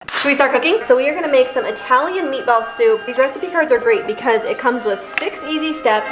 Should we start cooking? So we are gonna make some Italian meatball soup. These recipe cards are great because it comes with 6 easy steps.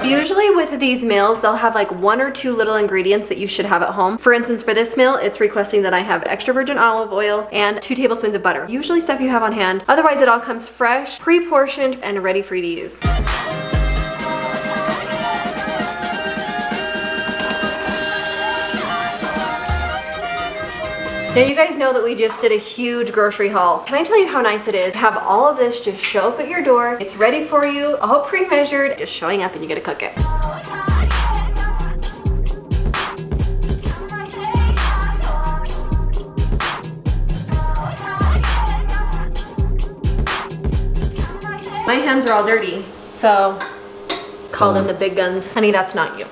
Usually with these meals, they'll have like 1 or 2 little ingredients that you should have at home. For instance, for this meal, it's requesting that I have extra virgin olive oil and 2 tablespoons of butter. Usually stuff you have on hand. Otherwise, it all comes fresh, pre-portioned, and ready for you to use. Now you guys know that we just did a huge grocery haul. Can I tell you how nice it is to have all of this just show up at your door? It's ready for you, all pre-measured, just showing up and you get to cook it. My hands are all dirty, so call them the big guns. Honey, that's not you.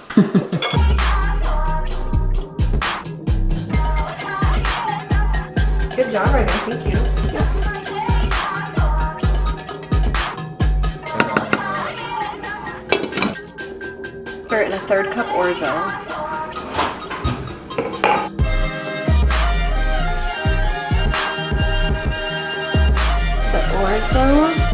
Good job, Brandon. Thank you. Stir it in a 1/3 cup orzo. The orzo.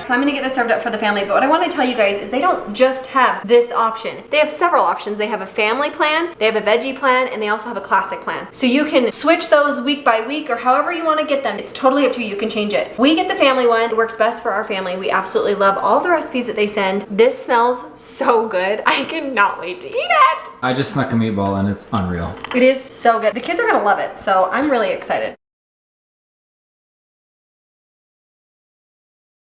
So I'm gonna get this served up for the family, but what I wanna tell you guys is they don't just have this option. They have several options. They have a family plan, they have a veggie plan, and they also have a classic plan. So you can switch those week by week or however you wanna get them. It's totally up to you, you can change it. We get the family one, it works best for our family. We absolutely love all the recipes that they send. This smells so good. I cannot wait to eat it. I just snuck a meatball and it's unreal. It is so good. The kids are gonna love it, so I'm really excited.